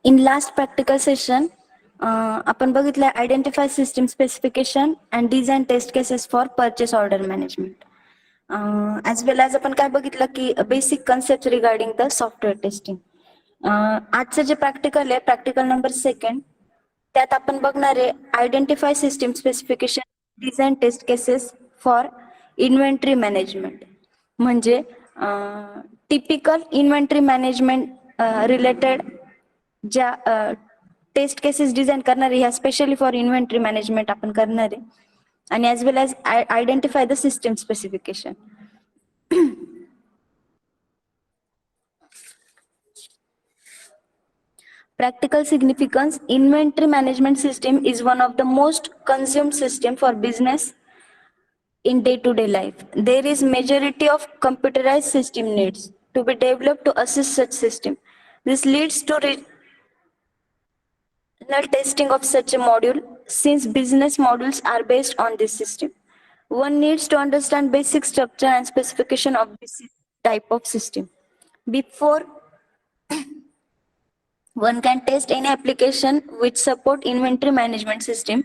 In last practical session, आपण बघितलं identify system specification and design test cases for purchase order management. As well as आपण काय बघितलं की basic concept regarding the software testing. आजचं जे प्रॅक्टिकल आहे, प्रॅक्टिकल नंबर 2, त्यात आपण बघणार आहे identify system specification design test cases for inventory management. म्हणजे टिपिकल इन्व्हेंटरी मॅनेजमेंट रिलेटेड ज्या टेस्ट केसेस डिझाईन करणार आहे ह्या स्पेशली फॉर इन्व्हेंटरी मॅनेजमेंट आपण करणार आहे. आणि as well as identify the system specification. Practical significance: inventory management system is one of the most consumed system for business in day-to-day life. There is majority of computerized system needs to be developed to assist such system. This leads to regional testing of such a module since business modules are based on this system. One needs to understand basic structure and specification of this type of system. Before one can test any application which support inventory management system,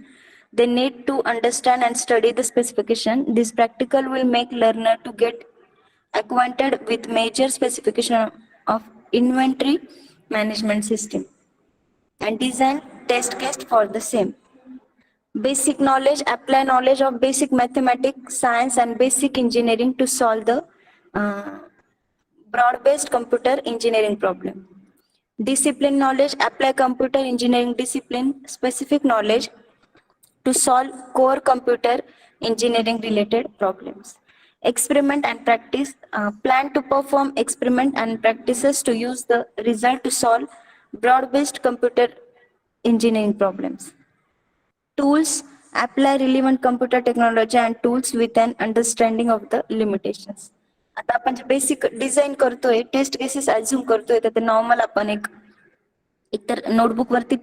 they need to understand and study the specification. This practical will make learner to get acquainted with major specification of inventory management system and design test case for the same. Basic knowledge: apply knowledge of basic mathematics, science and basic engineering to solve the broad-based computer engineering problem. Discipline knowledge: apply computer engineering discipline specific knowledge to solve core computer engineering related problems. Experiment and practice: plan to perform experiment and practices to use the result to solve broad-based computer engineering problems. Tools: apply relevant computer technology and tools with an understanding of the limitations. आता आपण जे basic design करतोय, taste cases ऍझ्युम करतोय, तर ते normal आपण एकतर notebook वरती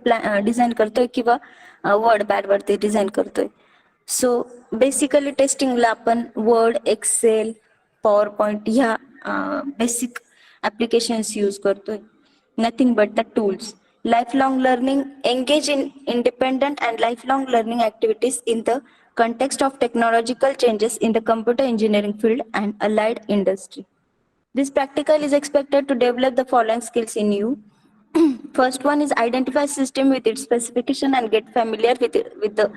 डिझाईन करतोय किंवा वर्ड पॅड वरती डिझाईन करतोय. सो बेसिकली टेस्टिंगला आपण वर्ड, एक्सेल, पॉवर पॉइंट ह्या बेसिक ऍप्लिकेशन्स यूज करतोय. Nothing but the tools. Lifelong learning: engage in independent and lifelong learning activities in the context of technological changes in the computer engineering field and allied industry. This practical is expected to develop the following skills in you. First one is identify system with its specification and get familiar with the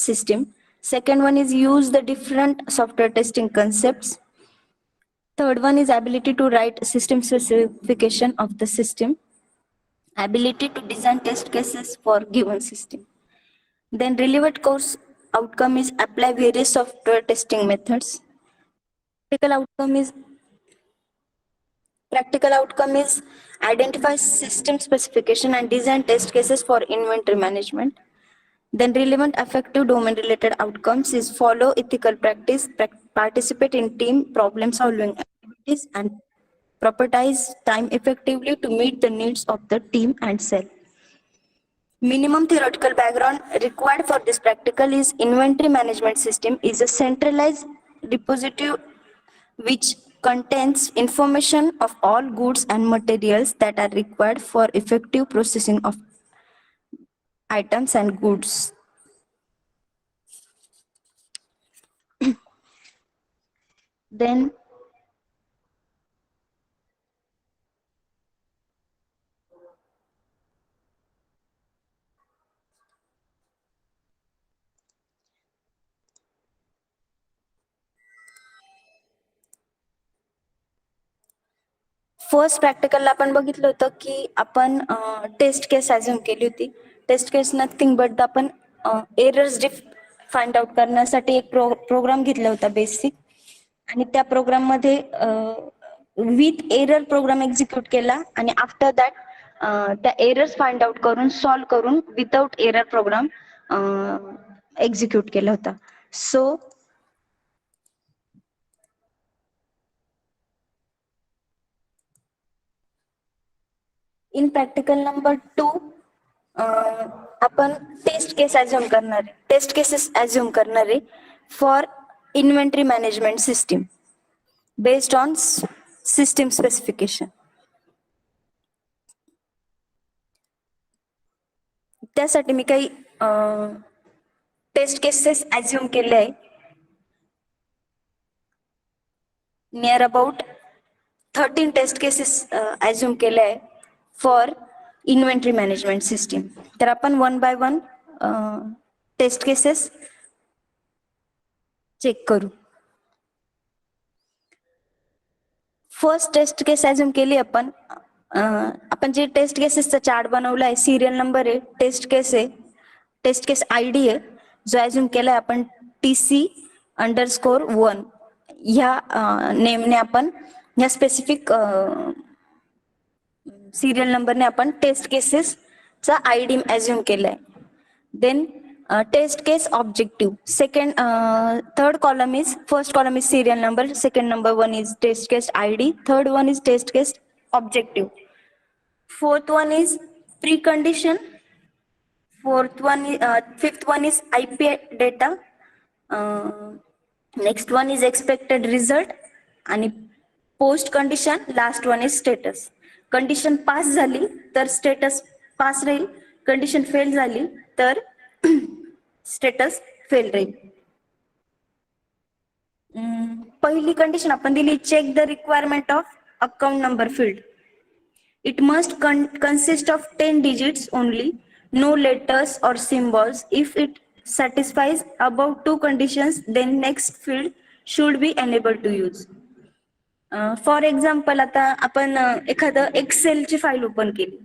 system. Second one is use the different software testing concepts. Third one is ability to write system specification of the system. Ability to design test cases for given system. Then relevant course outcome is apply various software testing methods. Practical outcome is identify system specification and design test cases for inventory management. Then relevant affective domain related outcomes is follow ethical practice, participate in team problem solving activities and propertize time effectively to meet the needs of the team and cell. Minimum theoretical background required for this practical is inventory management system is a centralized repository which contains information of all goods and materials that are required for effective processing of items and goods. Then first प्रॅक्टिकलला आपण बघितलं होतं की आपण taste केस assume केली होती. Taste case nothing but आपण errors find out करण्यासाठी एक प्रोग्राम घेतला होता बेसिक, आणि त्या प्रोग्राममध्ये विथ एरर प्रोग्राम एक्झिक्यूट केला आणि आफ्टर दॅट त्या एरर्स फाइंड आउट करून सॉल्व करून विदाउट एरर प्रोग्राम एक्झिक्यूट केला होता. सो इन प्रॅक्टिकल नंबर 2 आपण टेस्ट केस ॲझ्युम करणार आहे, टेस्ट केसेस ॲझ्युम करणार आहे for inventory management system based on system specification. त्यासाठी मी काही टेस्ट केसेस ॲज्युम केले आहे. Near about 13 test cases assume केले आहे फॉर इन्व्हेंटरी मॅनेजमेंट सिस्टीम. तर आपण one by one test cases check करू. फर्स्ट टेस्ट केस ॲज्युम केली आपण. आपण जे टेस्ट केसेसचा चार्ट बनवला आहे, सिरियल नंबर आहे, टेस्ट केस आहे, टेस्ट केस ID आहे, जो ॲज्युम केला आहे आपण TC_1 ह्या नेमने आपण ह्या स्पेसिफिक सिरियल नंबरने आपण टेस्ट केसेसचा ID ॲज्युम केला आहे. Then test case objective. Third column is, first column is serial number, second number one is test case ID, third one is test case objective. Fourth one is precondition. Fifth one is IP data. Next one is expected result आणि post condition. Last one is status. Condition pass झाली तर status pass राहील, condition fail झाली तर status fail राहील. पहिली condition आपण दिली, check the requirement of account number field. It must consist of 10 digits only, no letters or symbols. If it satisfies above two conditions, then next field should be enabled to use. For example, आता आपण एखादं एक्सेलची file open केली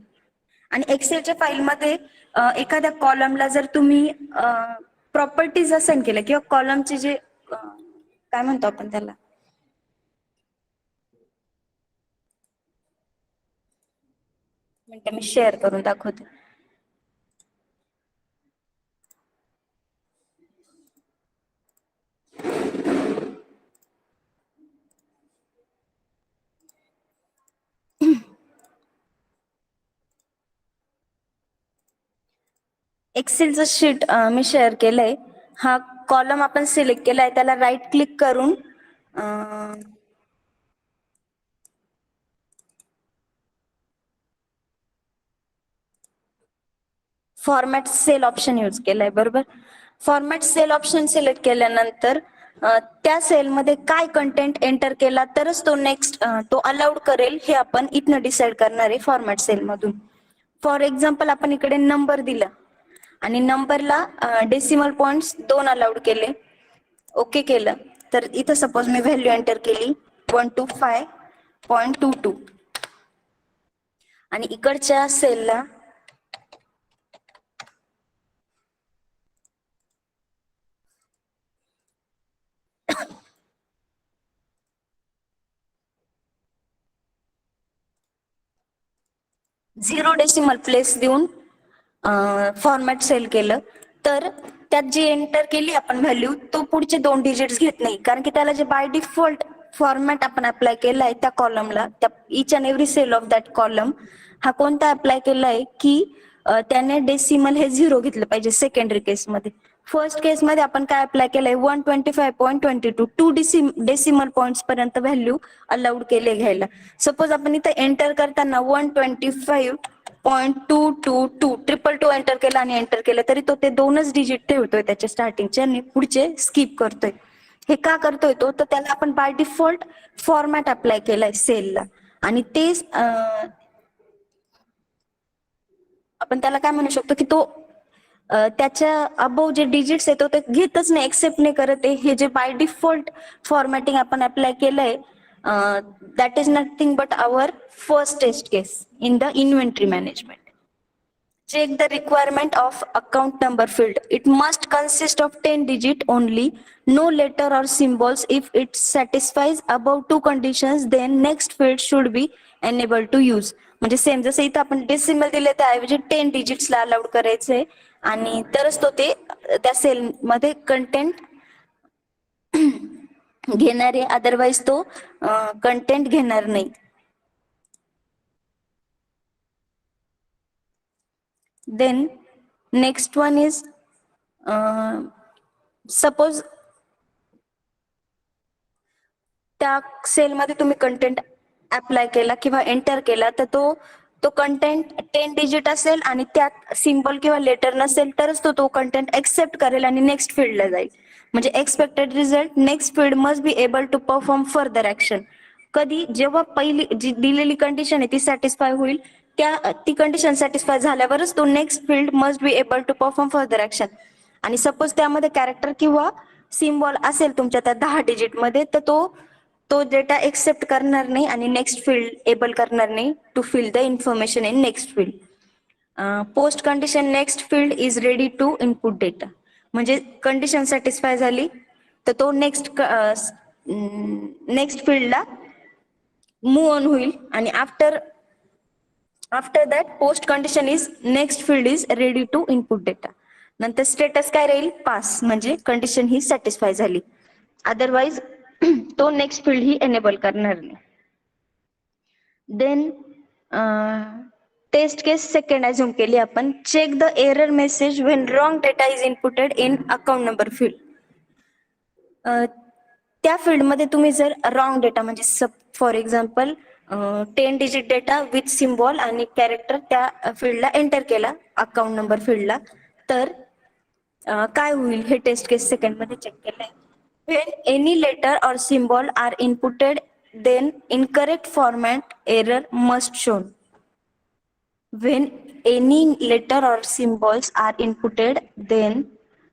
आणि एक्सेलच्या फाईलमध्ये एखाद्या कॉलमला जर तुम्ही properties assign केल्या किंवा कॉलमचे जे काय म्हणतो आपण त्याला, मी शेअर करून दाखवते. एक्सेलचं शीट मी शेअर केलंय. हा कॉलम आपण सिलेक्ट केलाय, त्याला राईट क्लिक करून फॉर्मॅट सेल ऑप्शन यूज केलाय. बरोबर, फॉर्मॅट सेल ऑप्शन सिलेक्ट केल्यानंतर त्या सेलमध्ये काय कंटेंट एंटर केला तरच तो नेक्स्ट तो अलाउड करेल हे आपण इथनं डिसाइड करणार आहे फॉर्मॅट सेल मधून. फॉर एक्झाम्पल, आपण इकडे नंबर दिला आणि नंबरला डेसिमल पॉइंट्स 2 अलाउड केले, ओके केलं. तर इथं सपोज मी व्हॅल्यू एंटर केली 125.22 आणि इकडच्या सेलला 0 डेसिमल प्लेस देऊन फॉर्मॅट सेल केलं तर त्यात जी एंटर केली आपण व्हॅल्यू, तो पुढचे 2 डिजिट्स घेत नाही, कारण की त्याला जे बाय डिफॉल्ट फॉर्मॅट आपण अप्लाय केलाय त्या कॉलमला, त्या each and every cell of that column हा कोणता अप्लाय केलाय की त्याने डेसिमल हे 0 घेतलं पाहिजे सेकंडरी केसमध्ये. फर्स्ट केसमध्ये आपण काय अप्लाय केलंय 125.22 2 डेसिमल पॉइंट्स पर्यंत व्हॅल्यू अलाउड केले घ्यायला. सपोज आपण इथं एंटर करताना 125.222 222 एंटर केला आणि एंटर केलं तरी तो ते 2च डिजिट ठेवतोय त्याच्या स्टार्टिंगचे आणि पुढचे स्किप करतोय. हे का करतोय तो, तर त्याला आपण बाय डिफॉल्ट फॉर्मॅट अप्लाय केलाय सेलला आणि ते आपण त्याला काय म्हणू शकतो की तो त्याच्या अबोव जे डिजिट्स आहेत ते घेतच नाही, एक्सेप्ट नाही करत आहे. हे जे बाय डिफॉल्ट फॉर्मॅटिंग आपण अप्लाय केलंय that is nothing but our first test case in the inventory management. Check the requirement of account number field. It must consist of 10 digit only, no letter or symbols. If it satisfies above two conditions, then next field should be enabled to use. म्हणजे same जसं इथं आपण decimal दिले त्याऐवजी 10 डिजिट्सला allowed करायचंय आणि तरच तो ते त्या सेल मध्ये कंटेंट घेणार आहे, अदरवाईज तो कंटेंट घेणार नाही. Then next one is suppose त्या सेलमध्ये तुम्ही कंटेंट अप्लाय केला किंवा एंटर केला तर तो तो कंटेंट 10 डिजिट असेल आणि त्यात सिम्बॉल किंवा लेटर नसेल तरच तो कंटेंट एक्सेप्ट करेल आणि नेक्स्ट फील्डला जाईल. म्हणजे expected result next field must be able to perform further action. कधी जेव्हा पहिली जी दिलेली कंडिशन आहे ती सॅटिस्फाय होईल, ती कंडिशन सॅटिस्फाय झाल्यावरच तो next field must be able to perform further action. आणि सपोज त्यामध्ये कॅरेक्टर किंवा सिम्बॉल असेल तुमच्या त्या 10 डिजिट मध्ये, तर तो डेटा एक्सेप्ट करणार नाही आणि नेक्स्ट फील्ड एबल करणार नाही to fill the information in next field. Post condition next field is ready to input data. म्हणजे कंडिशन सॅटिस्फाय झाली तर तो नेक्स्ट फील्डला मूव ऑन होईल आणि after that post condition is next field is ready to input data. नंतर status काय राहील? पास, म्हणजे कंडिशन ही सॅटिस्फाय झाली. अदरवाईज तो नेक्स्ट फील्ड ही एनेबल करणार नाही. Then test case second assume केली आपण. Check the error message when wrong data is inputted in account number field. त्या फील्डमध्ये तुम्ही जर रॉंग डेटा म्हणजे for example 10 digit data with symbol आणि कॅरेक्टर त्या फील्डला एंटर केला अकाउंट नंबर फील्डला, तर काय होईल हे टेस्ट केस सेकंड मध्ये चेक केलंय. When any letter or symbol are inputted, then incorrect format error must shown. When any letter or symbols are inputted, then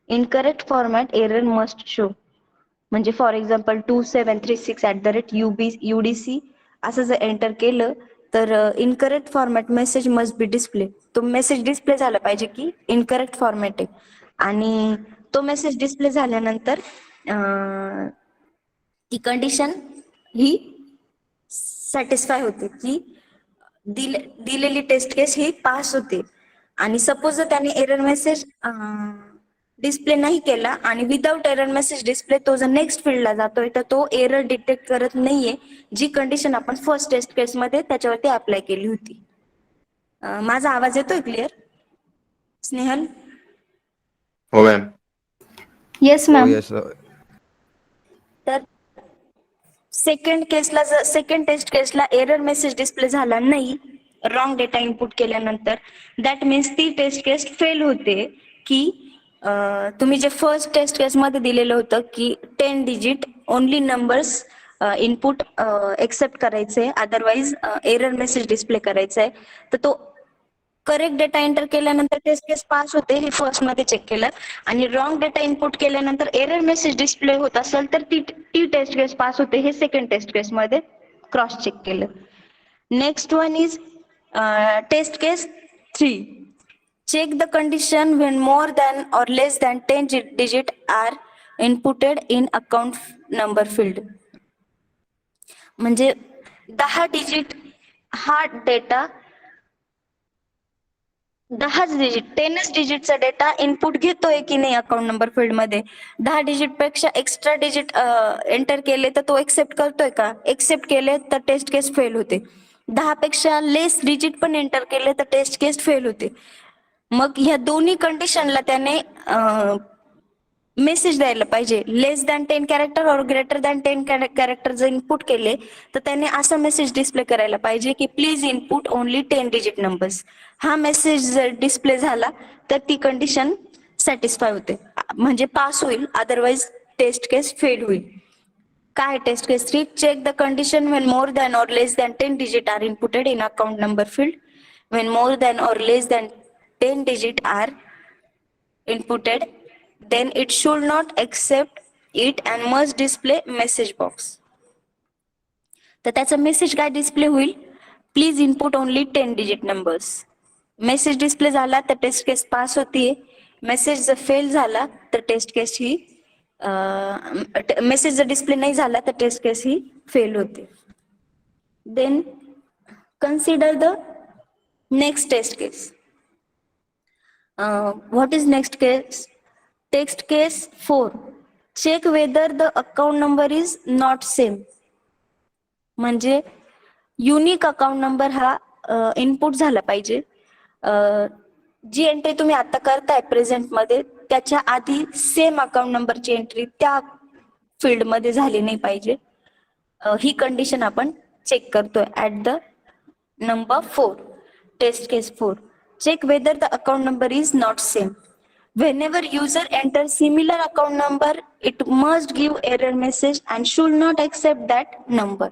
incorrect format error must show. म्हणजे for example 2736@UDC असं जर enter केलं तर incorrect format message must be display. तो message display झाला पाहिजे की incorrect format आहे. आणि तो मेसेज डिस्प्ले झाल्यानंतर ती कंडिशन ही सॅटिस्फाय होते की दिलेली टेस्ट केस ही पास होते. आणि सपोज जर त्याने एरर मेसेज डिस्प्ले नाही केला आणि विदाउट एरर मेसेज डिस्प्ले तो जर नेक्स्ट फील्डला जातोय तर तो एरर डिटेक्ट करत नाहीये, जी कंडिशन आपण फर्स्ट टेस्ट केस मध्ये त्याच्यावरती अप्लाय केली होती. माझा आवाज येतोय क्लिअर स्नेहल? हो मॅम. येस हो मॅम. यस. तर सेकंड टेस्ट केसला एरर मेसेज डिस्प्ले झाला नाही रॉंग डेटा इनपुट केल्यानंतर, दॅट मीन्स ती टेस्ट केस फेल होते. की तुम्ही जे फर्स्ट टेस्ट केस मध्ये दिलेलं होतं की 10 digit only numbers input accept करायचे, अदरवाईज एरर मेसेज डिस्प्ले करायचंय, तर तो करेक्ट डेटा एंटर केल्यानंतर टेस्ट केस पास होते हे फर्स्ट मध्ये चेक केलं. आणि रॉंग डेटा इनपुट केल्यानंतर एरर मेसेज डिस्प्ले होत असेल तर ती टेस्ट केस पास होते हे सेकंड टेस्ट केस मध्ये क्रॉस चेक केलं. Next one is test case 3. Check the condition when more than or less than 10 digit are inputted in account number field. म्हणजे 10 digit हा डेटा 10 डिजिट 10 डिजिटचा data input घेतोय की नाही account number field मध्ये. 10 digit पेक्षा extra digit enter केले तर तो एक्सेप्ट करतोय का? एक्सेप्ट केले तर टेस्ट केस फेल होते. 10 पेक्षा लेस डिजिट पण एंटर केले तर टेस्ट केस फेल होते. मग ह्या दोन्ही कंडिशनला त्याने मेसेज द्यायला पाहिजे. लेस दॅन 10 कॅरेक्टर और ग्रेटर दॅन 10 कॅरेक्टर जर इनपुट केले तर त्याने असा मेसेज डिस्प्ले करायला पाहिजे की please input only 10 digit numbers. हा मेसेज जर डिस्प्ले झाला तर ती कंडिशन सॅटिस्फाय होते, म्हणजे पास होईल, अदरवाईज टेस्ट केस फेल होईल. काय test case 3? Check the condition when more than और less than 10 digit are inputted in account number field. When more than और less than 10 digit are inputted, then it should not accept it and must display message box. तर त्याचा message काय display होईल? Please input only 10 digit numbers. Message display झाला तर test case pass होतीये. Message जर fail झाला तर टेस्ट केस ही मेसेज जर डिस्प्ले नाही झाला तर टेस्ट केस ही फेल होते. Then consider the next test case. What is next case? Text case 4. Check whether the account number is not same. म्हणजे युनिक अकाउंट नंबर हा इनपुट झाला पाहिजे. जी एंट्री तुम्ही आता करताय प्रेझेंट मध्ये त्याच्या आधी सेम अकाउंट नंबरची एंट्री त्या फील्ड मध्ये झाली नाही पाहिजे. ही कंडिशन आपण चेक करतोय at the number 4. Test case 4. Check whether the account number is not same. Whenever user enters similar account number, it must give error message and should not accept that number.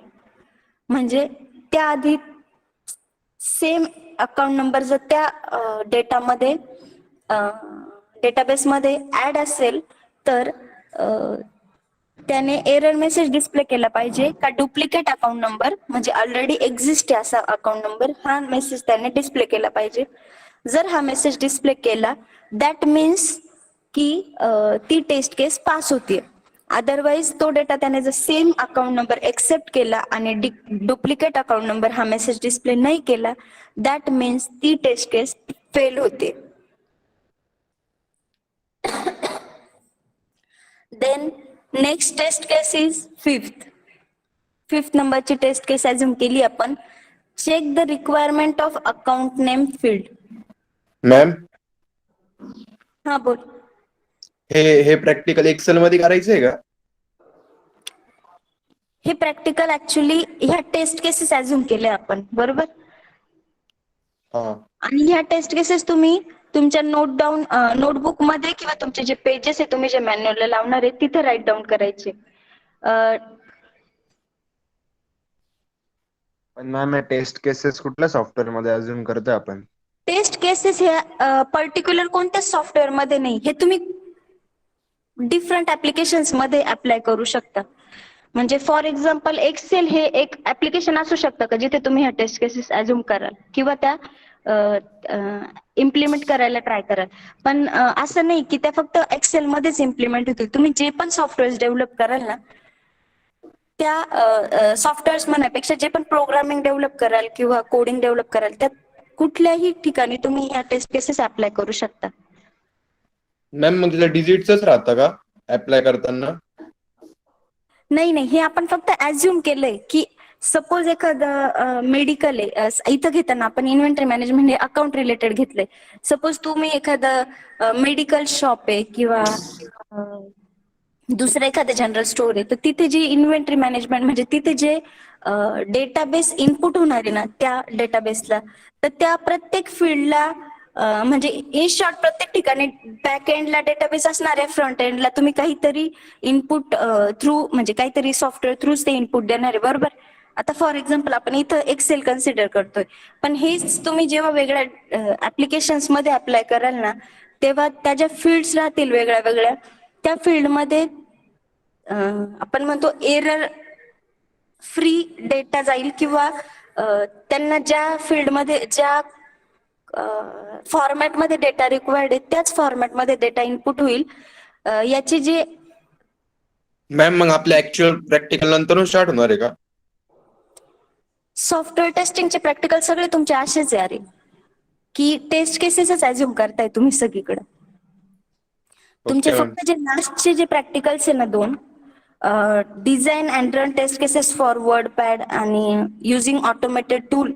म्हणजे त्याआधी same account number जर त्या डेटामध्ये डेटाबेसमध्ये add असेल तर त्याने error message display केला पाहिजे का डुप्लिकेट अकाउंट नंबर म्हणजे ऑलरेडी एक्झिस्ट आहे असा अकाउंट नंबर हा मेसेज त्याने डिस्प्ले केला पाहिजे. जर हा मेसेज डिस्प्ले केला दॅट मीन्स की ती टेस्ट केस पास होतीये. अदरवाईज तो डेटा त्याने जर सेम अकाउंट नंबर एक्सेप्ट केला आणि डुप्लिकेट अकाउंट नंबर हा मेसेज डिस्प्ले नाही केला दॅट मीन्स ती टेस्ट केस फेल होते. Then next test case is fifth नंबरची टेस्ट केस अज्युम केली आपण. Check the requirement of account name field. Ma'am हा बोल. हे प्रॅक्टिकल एक्सेल मध्ये करायचं आहे का? हे प्रॅक्टिकल ऍक्च्युली ह्या टेस्ट केसेस अज्युम केले आपण बरोबर. हा आणि ह्या टेस्ट केसेस तुम्ही तुमच्या नोटबुक मध्ये किंवा तुमचे जे पेजेस आहे तुम्ही जे मॅन्युअलला लावणार आहे तिथे राईट डाऊन करायचे. पण मॅम हे टेस्ट केसेस कुठल्या सॉफ्टवेअर मध्ये अजून करतोय आपण? टेस्ट केसेस हे पर्टिक्युलर कोणत्याच सॉफ्टवेअर मध्ये नाही, हे तुम्ही डिफरंट ऍप्लिकेशन्स मध्ये अप्लाय करू शकता. म्हणजे फॉर एक्झाम्पल एक्सेल हे एक ऍप्लिकेशन असू शकतं का जिथे तुम्ही ह्या टेस्ट केसेस अज्युम कराल किंवा त्या इम्प्लिमेंट करायला ट्राय कराल. पण असं नाही की त्या फक्त एक्सेल मध्येच इम्प्लिमेंट होतील. तुम्ही जे पण सॉफ्टवेअर डेव्हलप कराल ना त्या सॉफ्टवेअर्स म्हणण्यापेक्षा जे पण प्रोग्रामिंग डेव्हलप कराल किंवा कोडिंग डेव्हलप कराल त्या कुठल्याही ठिकाणी तुम्ही ह्या टेस्ट केसेस अप्लाय करू शकता. मॅम मग तिला डिजिटच राहतं का अप्लाय करताना? नाही हे आपण फक्त ऍज्युम केलंय की सपोज एखादं मेडिकल आहे इथं घेताना आपण इन्व्हेंटरी मॅनेजमेंट हे अकाउंट रिलेटेड घेतलंय. सपोज तुम्ही एखादं मेडिकल शॉप आहे किंवा दुसरं एखादं जनरल स्टोअर आहे तर तिथे जी इन्व्हेंटरी मॅनेजमेंट म्हणजे तिथे जे डेटाबेस इनपुट होणार आहे ना त्या डेटाबेसला तर त्या प्रत्येक फील्डला म्हणजे इन शॉर्ट प्रत्येक ठिकाणी बॅक एंडला डेटाबेस असणार आहे, फ्रंट एंडला तुम्ही काहीतरी इनपुट थ्रू म्हणजे काहीतरी सॉफ्टवेअर थ्रूच ते इनपुट देणार आहे बरोबर. आता फॉर एक्झाम्पल आपण इथं एक्सेल कन्सिडर करतोय पण हेच तुम्ही जेव्हा वेगळ्या ऍप्लिकेशन्स मध्ये अप्लाय कराल ना तेव्हा त्याच्या फील्ड्स राहतील वेगळ्या वेगळ्या. त्या फील्डमध्ये आपण म्हणतो एरर फ्री डेटा जाईल किंवा त्यांना ज्या फील्डमध्ये ज्या फॉर्मॅटमध्ये डेटा रिक्वायर्ड आहे त्याच फॉर्मॅटमध्ये डेटा इनपुट होईल. याची जी मॅम मग आपल्या ऍक्च्युअल प्रॅक्टिकल नंतर स्टार्ट होणार आहे का? सॉफ्टवेअर टेस्टिंगचे प्रॅक्टिकल सगळे तुमचे असेच आहे अरे की टेस्ट केसेसच अज्युम करताय तुम्ही सगळीकडे. तुमचे ओके मॅम. फक्त जे लास्टचे जे प्रॅक्टिकल्स आहे ना 2 design and run test cases for word pad आणि युझिंग ऑटोमेटेड टूल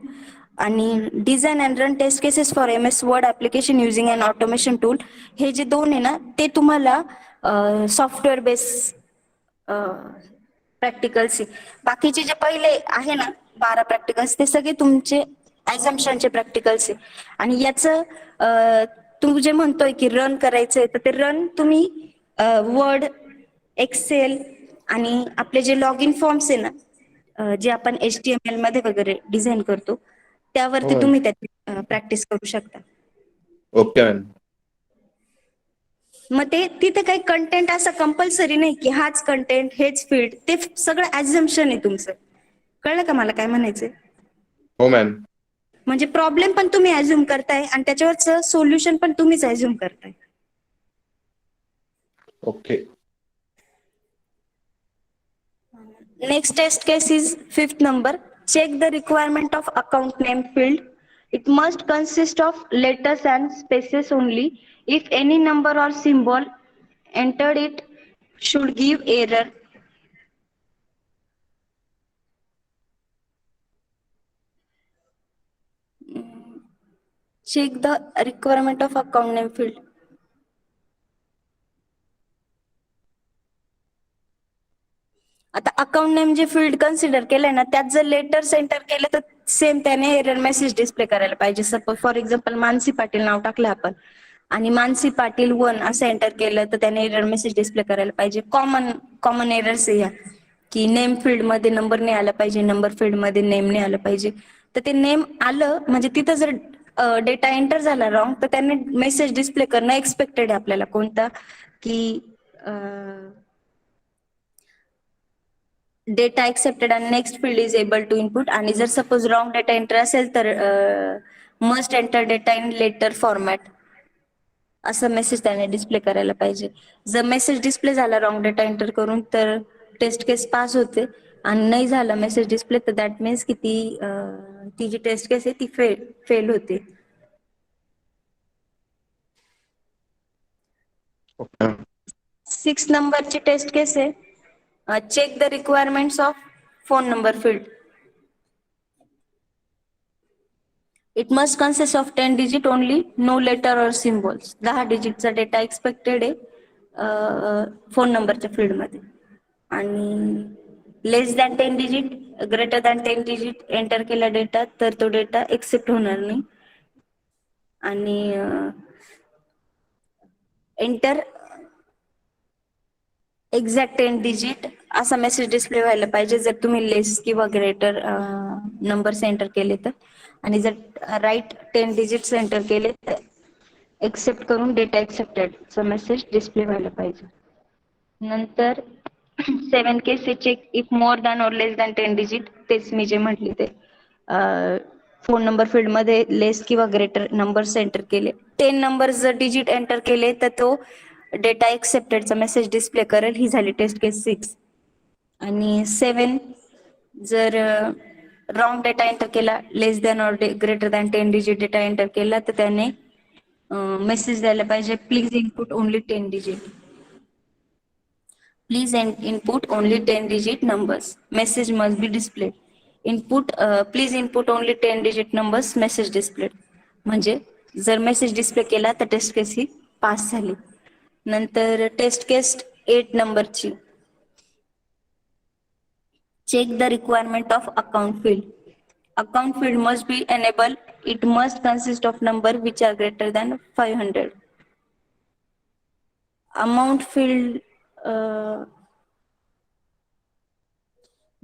आणि design and run test cases for MS word application using an automation tool हे जे 2 आहे ना ते तुम्हाला सॉफ्टवेअर बेस प्रॅक्टिकल्स आहे. बाकीचे जे पहिले आहे ना 12 प्रॅक्टिकल्स ते सगळे तुमचे ऍझम्पशनचे प्रॅक्टिकल्स आहे. आणि याचं तू जे म्हणतोय की रन करायचंय तर ते रन तुम्ही वर्ड एक्सेल आणि आपले जे लॉग इन फॉर्म्स आहे ना जे आपण HTML मध्ये वगैरे डिझाईन करतो त्यावरती हो मॅम. तुम्ही त्याची प्रॅक्टिस करू शकता. Okay ma'am. मग ते तिथे काही कंटेंट असं कंपल्सरी नाही की हाच कंटेंट हेच फील्ड ते सगळं ऍझम्पशन आहे तुमचं. कळलं का मला काय म्हणायचंय? हो मॅम. म्हणजे प्रॉब्लेम पण तुम्ही अज्युम करताय आणि त्याच्यावरचं सोल्युशन पण तुम्हीच अज्युम करताय. Okay. Next test case is 5th number. Check the requirement of account name field. It must consist of letters and spaces only. If any number or symbol entered it should give error. Check the requirement of account name field. आता account name जे field consider केलंय ना, त्यात जर letters enter केलं तर same त्याने error message display करायला पाहिजे. Suppose for example Mansi Patil नाव टाकलं आपण आणि मानसी पाटील 1 असं एंटर केलं तर त्याने एरर मेसेज डिस्प्ले करायला पाहिजे. कॉमन एरर्स या की नेम फील्ड मध्ये नंबर नाही आला पाहिजे, नंबर फील्ड मध्ये नेम नाही आलं पाहिजे. तर ते नेम आलं म्हणजे तिथं जर डेटा एंटर झाला रॉंग तर त्याने मेसेज डिस्प्ले करणं एक्सपेक्टेड आहे आपल्याला. कोणता की डेटा एक्सेप्टेड आणि next field is able to input. आणि जर सपोज रॉंग डेटा एंटर असेल तर must enter data in letter format असं मेसेज त्याने डिस्प्ले करायला पाहिजे. जर मेसेज डिस्प्ले झाला रॉंग डेटा एंटर करून तर टेस्ट केस पास होते, आणि नाही झाला मेसेज डिस्प्ले तर दॅट मीन्स की ती जी टेस्ट केस आहे ती फेल होते. ओके. 6 नंबरची टेस्ट केस आहे check the requirements of phone number field. It must consist of 10 digit only, no letter और सिम्बॉल्स. 10 डिजिटचा डेटा एक्सपेक्टेड आहे फोन नंबरच्या फील्डमध्ये. आणि less than 10 digit, greater than 10 digit enter केला डेटा तर तो डेटा एक्सेप्ट होणार नाही. आणि एंटर एक्झॅक्ट 10 डिजिट असा मेसेज डिस्प्ले व्हायला पाहिजे जर तुम्ही लेस किंवा ग्रेटर नंबर्स एंटर केले तर. आणि जर राईट 10 डिजिट्स एंटर केले तर एक्सेप्ट करून डेटा एक्सेप्टेडचा मेसेज डिस्प्ले व्हायला पाहिजे. नंतर 7 केस चेक इफ मोर दॅन और लेस दॅन 10 डिजिट, तेच मी जे म्हटले ते फोन नंबर फील्ड मध्ये लेस किंवा ग्रेटर नंबर्स एंटर केले, 10 नंबर जर डिजिट एंटर केले तर तो डेटा एक्सेप्टेडचा मेसेज डिस्प्ले करेल. ही झाली टेस्ट केस 6. आणि 7 जर रॉंग डेटा एंटर केला, लेस दॅन और greater than 10 digit data enter केला तर त्याने मेसेज द्यायला पाहिजे please input only 10 digit. Please input only 10 digit numbers, message must be displayed. Input please input only 10 digit numbers, message displayed. म्हणजे जर message display केला तर टेस्ट केस ही pass झाली. नंतर टेस्ट केस 8 नंबरची check the requirement of account field. Account field must be enable. It must consist of number which are greater than 500. Amount field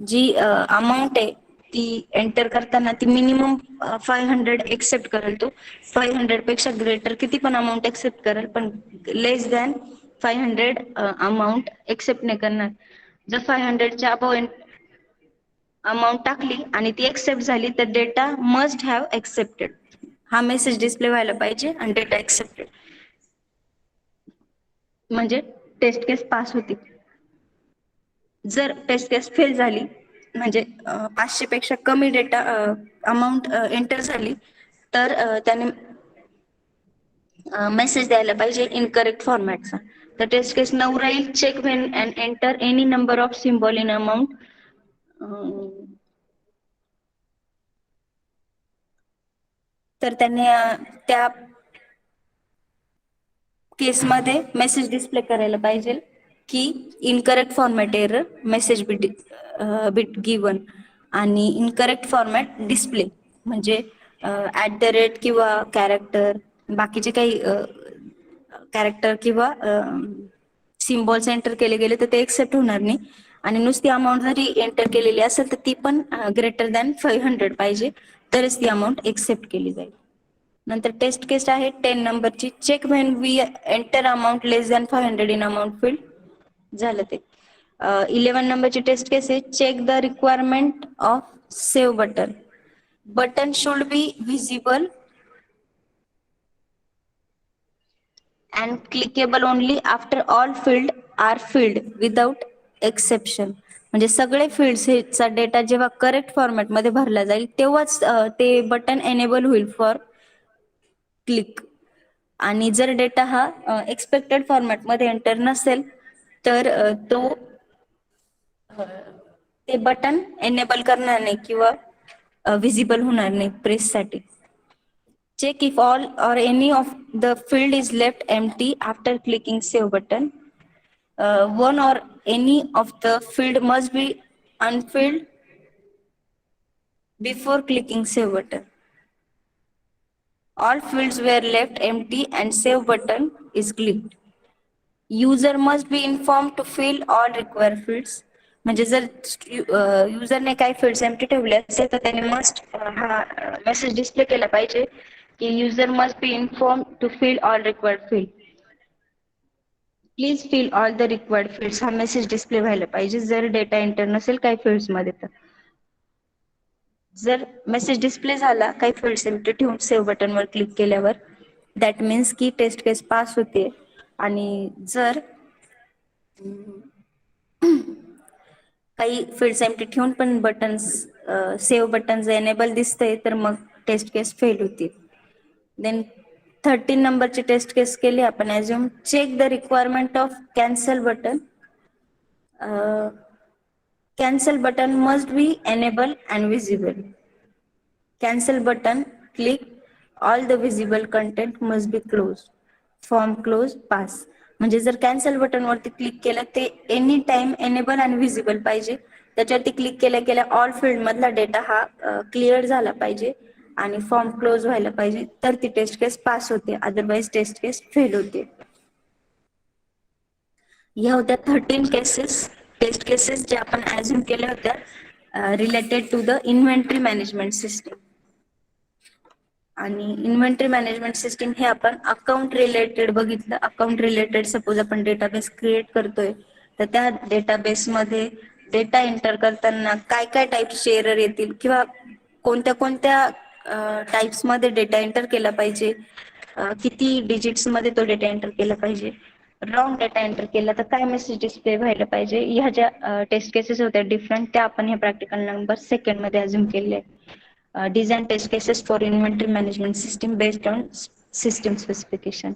जी amount आहे ती एंटर करताना ती मिनिमम 500 एक्सेप्ट करेल. तो 500 पेक्षा ग्रेटर किती पण अमाऊंट एक्सेप्ट करेल, पण लेस दॅन 500 अमाऊंट एक्सेप्ट नाही करणार. जर 500च्या अबव अमाऊंट टाकली आणि ती एक्सेप्ट झाली तर डेटा मस्ट हॅव एक्सेप्टेड हा मेसेज डिस्प्ले व्हायला पाहिजे आणि डेटा एक्सेप्टेड म्हणजे टेस्ट केस पास होती. जर टेस्ट केस फेल झाली म्हणजे 500 पेक्षा कमी डेटा अमाऊंट एंटर झाली तर त्याने मेसेज द्यायला पाहिजे इनकरेक्ट फॉर्मॅटचा. तर टेस्ट केस 9 राहील check when and enter any number of symbol in amount. तर त्याने त्या केसमध्ये मेसेज डिस्प्ले करायला पाहिजे की incorrect format error message bit given आणि इनकरेक्ट फॉर्मॅट डिस्प्ले म्हणजे @ किंवा कॅरेक्टर बाकीचे काही कॅरेक्टर किंवा सिम्बॉल्स एंटर केले गेले तर ते एक्सेप्ट होणार नाही. आणि नुसती अमाऊंट जरी एंटर केलेली असेल तर ती पण ग्रेटर दॅन 500 पाहिजे तरच ती अमाऊंट एक्सेप्ट केली जाईल. नंतर टेस्ट केस आहे 10 नंबरची check when we enter amount less than 500 in amount field. झालं ते. 11 नंबरची टेस्ट केस आहे check the requirement of save button. Button should be visible and clickable only after all field are filled without exception. म्हणजे सगळे फील्ड्सचा data जेव्हा correct फॉर्मॅटमध्ये भरला जाईल तेव्हाच ते बटन एनेबल होईल फॉर क्लिक. आणि जर डेटा हा एक्सपेक्टेड फॉर्मॅटमध्ये एंटर नसेल तर ते बटन एनेबल करणार नाही किंवा व्हिजिबल होणार नाही प्रेससाठी. Check if all or any of the field is left empty after clicking save button. one or any of the field must be unfilled before clicking save button. All fields were left empty and save button is clicked. User must be informed to fill all required fields. म्हणजे जर युजरने काही fields empty ठेवले असेल तर त्याने must हा message display केला पाहिजे की user must be inform to fill all required field. Please fill all the required fields हा मेसेज डिस्प्ले व्हायला पाहिजे जर डेटा एंटर नसेल काही fields मध्ये तर. जर मेसेज डिस्प्ले झाला काही fields empty ठेवून सेव्ह बटन वर क्लिक केल्यावर दॅट मीन्स की टेस्ट केस पास होते. आणि जर काही fields empty ठेवून पण बटन्स सेव्ह बटन्स एनेबल दिसतंय तर मग टेस्ट केस फेल होते. देन 13 नंबरची टेस्ट केस केली आपण assume check the requirement of cancel button. Cancel button must be enable and visible. Cancel button click all the visible content must be close. Form close pass. म्हणजे जर cancel button वरती click केलं ते any time enable आणि visible पाहिजे. त्याच्यावरती click केल्या केल्या ऑल फील्ड मधला डेटा हा क्लिअर झाला पाहिजे आणि फॉर्म क्लोज व्हायला पाहिजे तर ती टेस्ट केस पास होते. अदरवाइज टेस्ट केस फेल होते. ह्या होत्या 13 केसेस टेस्ट केसेस जे आपण ॲज्युम केल्या होत्या related to the inventory management system. आणि इन्व्हेंटरी मॅनेजमेंट सिस्टीम हे आपण अकाउंट रिलेटेड बघितलं. अकाउंट रिलेटेड सपोज आपण डेटाबेस क्रिएट करतोय तर त्या डेटाबेसमध्ये डेटा एंटर करताना काय काय टाईप्सचे एरर येतील किंवा कोणत्या कोणत्या टाईप्समध्ये डेटा एंटर केला पाहिजे, किती डिजिट्समध्ये तो डेटा एंटर केला पाहिजे, रॉंग डेटा एंटर केला तर काय मेसेज डिस्प्ले व्हायला पाहिजे. ह्या ज्या टेस्ट केसेस होत्या डिफरंट त्या आपण हे प्रॅक्टिकल नंबर सेकंड मध्ये अज्युम केले आहे. Design test cases for inventory management system based on system specification.